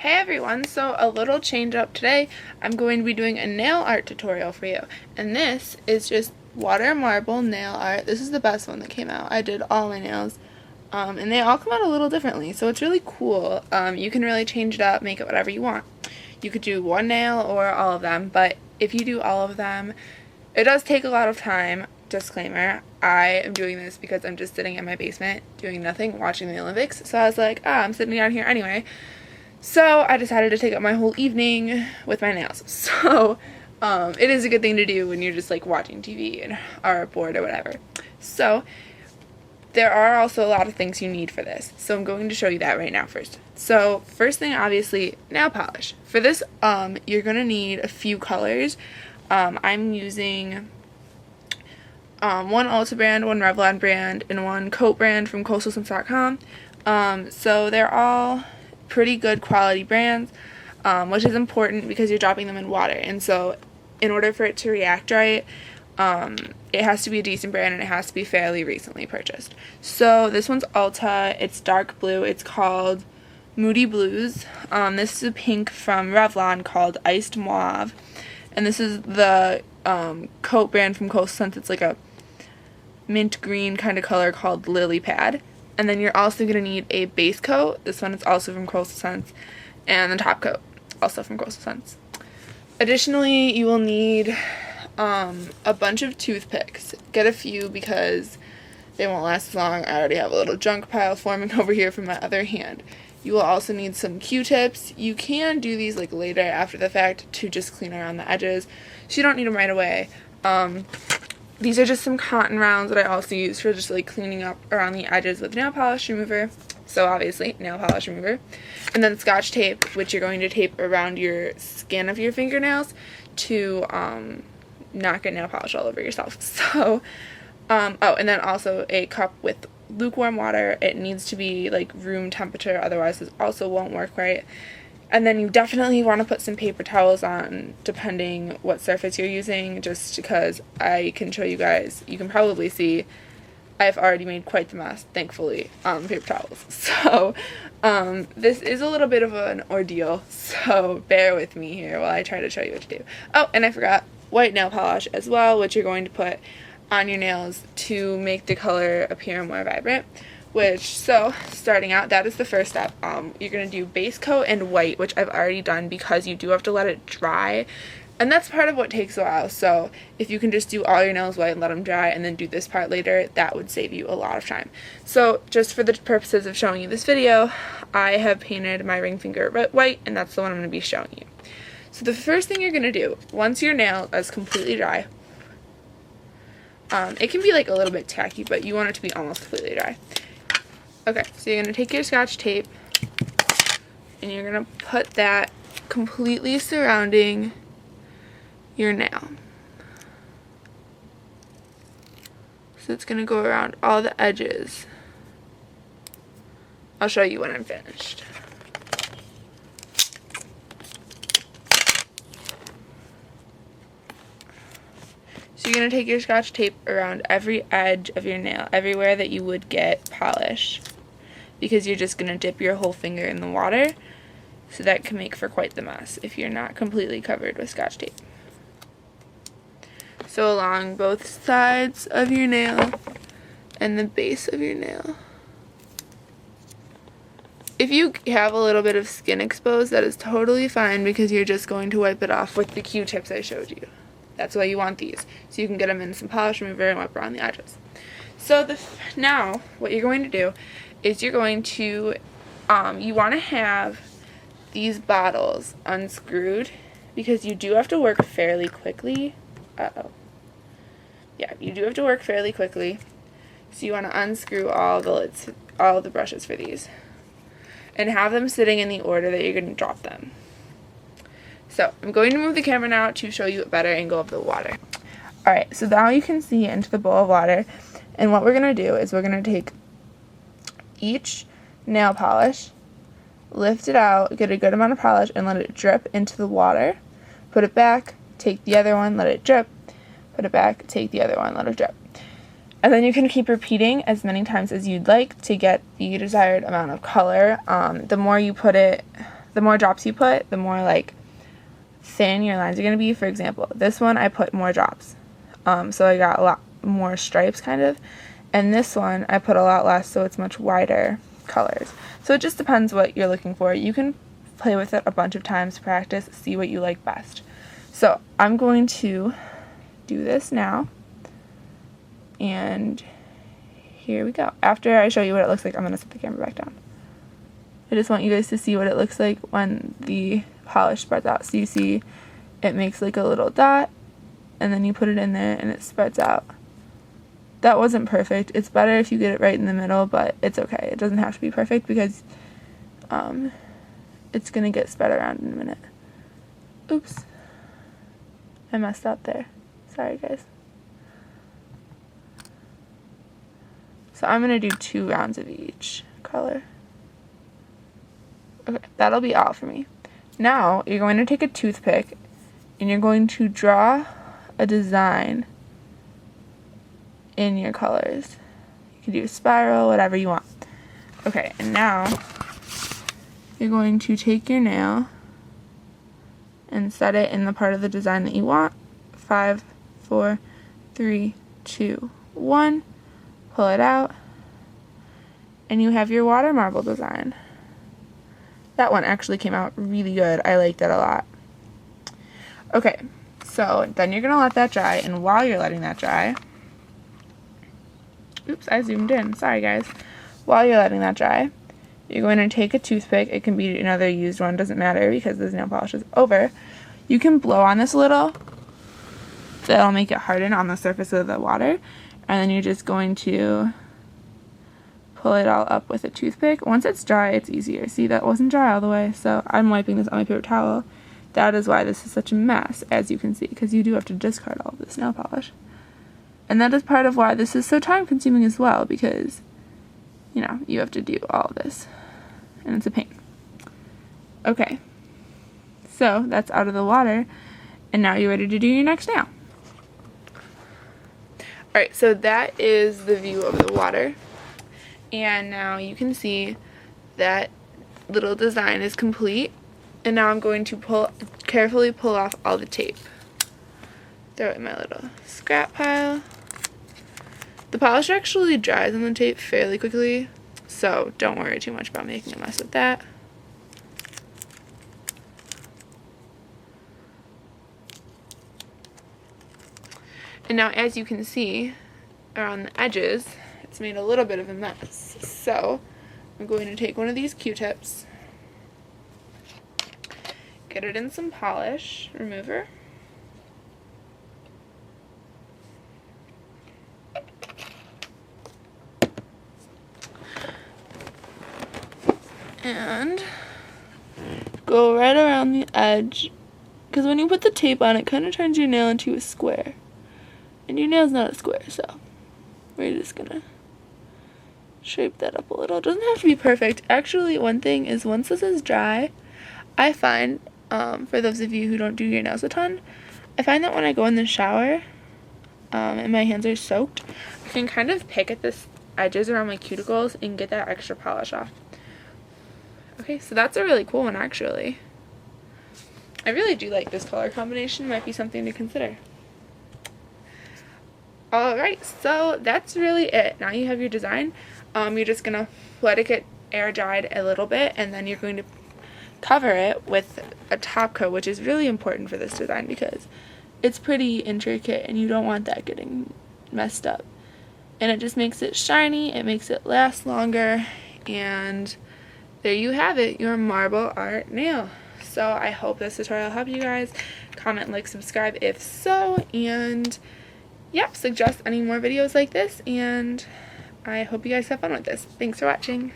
Hey everyone, so a little change up today. I'm going to be doing a nail art tutorial for you. And this is just water marble nail art. This is the best one that came out. I did all my nails. And they all come out a little differently, so it's really cool. You can really change it up, make it whatever you want. You could do one nail or all of them, but if you do all of them, it does take a lot of time. Disclaimer, I am doing this because I'm just sitting in my basement doing nothing, watching the Olympics. So I was like, I'm sitting down here anyway. So I decided to take up my whole evening with my nails. So it is a good thing to do when you're just like watching TV and are bored or whatever. So there are also a lot of things you need for this. So I'm going to show you that right now first. So first thing, obviously, nail polish. For this, you're going to need a few colors. I'm using one Ulta brand, one Revlon brand, and one Coat brand from coastalscents.com. So they're all pretty good quality brands, which is important because you're dropping them in water, and so in order for it to react right, it has to be a decent brand and it has to be fairly recently purchased. So this one's Ulta. It's dark blue. It's called Moody Blues. This is a pink from Revlon called Iced Mauve, and this is the Coat brand from Coastal Scents. It's like a mint green kind of color called Lily Pad. And then you're also going to need a base coat. This one is also from Coastal Scents. And the top coat, also from Coastal Scents. Additionally, you will need a bunch of toothpicks. Get a few because they won't last as long. I already have a little junk pile forming over here from my other hand. You will also need some Q-tips. You can do these like later after the fact to just clean around the edges. So you don't need them right away. These are just some cotton rounds that I also use for just like cleaning up around the edges with nail polish remover. So obviously, nail polish remover. And then Scotch tape, which you're going to tape around your skin of your fingernails to not get nail polish all over yourself. So, oh, and then also a cup with lukewarm water. It needs to be like room temperature, otherwise this also won't work right. And then you definitely want to put some paper towels on, depending what surface you're using, just because I can show you guys. You can probably see I've already made quite the mess, thankfully, on paper towels. So this is a little bit of an ordeal, so bear with me here while I try to show you what to do. Oh, and I forgot white nail polish as well, which you're going to put on your nails to make the color appear more vibrant. So starting out, that is the first step. You're going to do base coat and white, which I've already done because you do have to let it dry. And that's part of what takes a while. So if you can just do all your nails white and let them dry and then do this part later, that would save you a lot of time. So just for the purposes of showing you this video, I have painted my ring finger white, and that's the one I'm going to be showing you. So the first thing you're going to do, once your nail is completely dry, it can be like a little bit tacky, but you want it to be almost completely dry. Okay, so you're going to take your Scotch tape and you're going to put that completely surrounding your nail. So it's going to go around all the edges. I'll show you when I'm finished. So you're going to take your Scotch tape around every edge of your nail, everywhere that you would get polish, because you're just going to dip your whole finger in the water, so that can make for quite the mess if you're not completely covered with Scotch tape. So along both sides of your nail and the base of your nail. If you have a little bit of skin exposed, that is totally fine because you're just going to wipe it off with the Q-tips I showed you. That's why you want these, so you can get them in some polish remover and wipe around the edges. So now, what you're going to do is you're going to, you want to have these bottles unscrewed because you do have to work fairly quickly. Yeah, you do have to work fairly quickly. So you want to unscrew all the lids, all the brushes for these, and have them sitting in the order that you're going to drop them. So I'm going to move the camera now to show you a better angle of the water. Alright, so now you can see into the bowl of water, and what we're going to do is we're going to take each nail polish, lift it out, get a good amount of polish, and let it drip into the water. Put it back, take the other one, let it drip, put it back, take the other one, let it drip. And then you can keep repeating as many times as you'd like to get the desired amount of color. The more you put it, the more drops you put, the more like thin your lines are going to be. For example, this one I put more drops, so I got a lot more stripes kind of, and this one I put a lot less, so it's much wider colors. So it just depends what you're looking for. You can play with it a bunch of times, practice, see what you like best. So I'm going to do this now, and here we go. After I show you what it looks like, I'm going to set the camera back down. I just want you guys to see what it looks like when the polish spreads out. So you see it makes like a little dot, and then you put it in there and it spreads out. That wasn't perfect. It's better if you get it right in the middle, but it's okay. It doesn't have to be perfect because it's going to get spread around in a minute. Oops. I messed up there. Sorry, guys. So I'm going to do 2 rounds of each color. Okay, that'll be all for me. Now, you're going to take a toothpick and you're going to draw a design in your colors. You can do a spiral, whatever you want. Okay, and now you're going to take your nail and set it in the part of the design that you want. 5, 4, 3, 2, 1. Pull it out, and you have your water marble design. That one actually came out really good. I liked it a lot. Okay, so then you're going to let that dry, and while you're letting that dry, oops, I zoomed in. Sorry, guys. While you're letting that dry, you're going to take a toothpick. It can be another used one, doesn't matter because this nail polish is over. You can blow on this a little. That'll make it harden on the surface of the water. And then you're just going to pull it all up with a toothpick. Once it's dry, it's easier. See, that wasn't dry all the way, so I'm wiping this on my paper towel. That is why this is such a mess, as you can see, because you do have to discard all of this nail polish. And that is part of why this is so time consuming as well, because, you know, you have to do all of this, and it's a pain. Okay, so that's out of the water, and now you're ready to do your next nail. Alright, so that is the view of the water, and now you can see that little design is complete, and now I'm going to carefully pull off all the tape. Throw it in my little scrap pile. The polish actually dries on the tape fairly quickly, so don't worry too much about making a mess with that. And now, as you can see, around the edges, it's made a little bit of a mess. So, I'm going to take one of these Q-tips, get it in some polish remover, and go right around the edge, because when you put the tape on, it kind of turns your nail into a square. And your nail's not a square, so we're just gonna shape that up a little. It doesn't have to be perfect. Actually, one thing is, once this is dry, I find, for those of you who don't do your nails a ton, I find that when I go in the shower, and my hands are soaked, I can kind of pick at the edges around my cuticles and get that extra polish off. Okay, so that's a really cool one, actually. I really do like this color combination. Might be something to consider. Alright, so that's really it. Now you have your design. You're just going to let it get air dried a little bit, and then you're going to cover it with a top coat, which is really important for this design because it's pretty intricate and you don't want that getting messed up. And it just makes it shiny, it makes it last longer, and there you have it, your marble art nail. So I hope this tutorial helped you guys. Comment, like, subscribe if so, and yep, suggest any more videos like this, and I hope you guys have fun with this. Thanks for watching.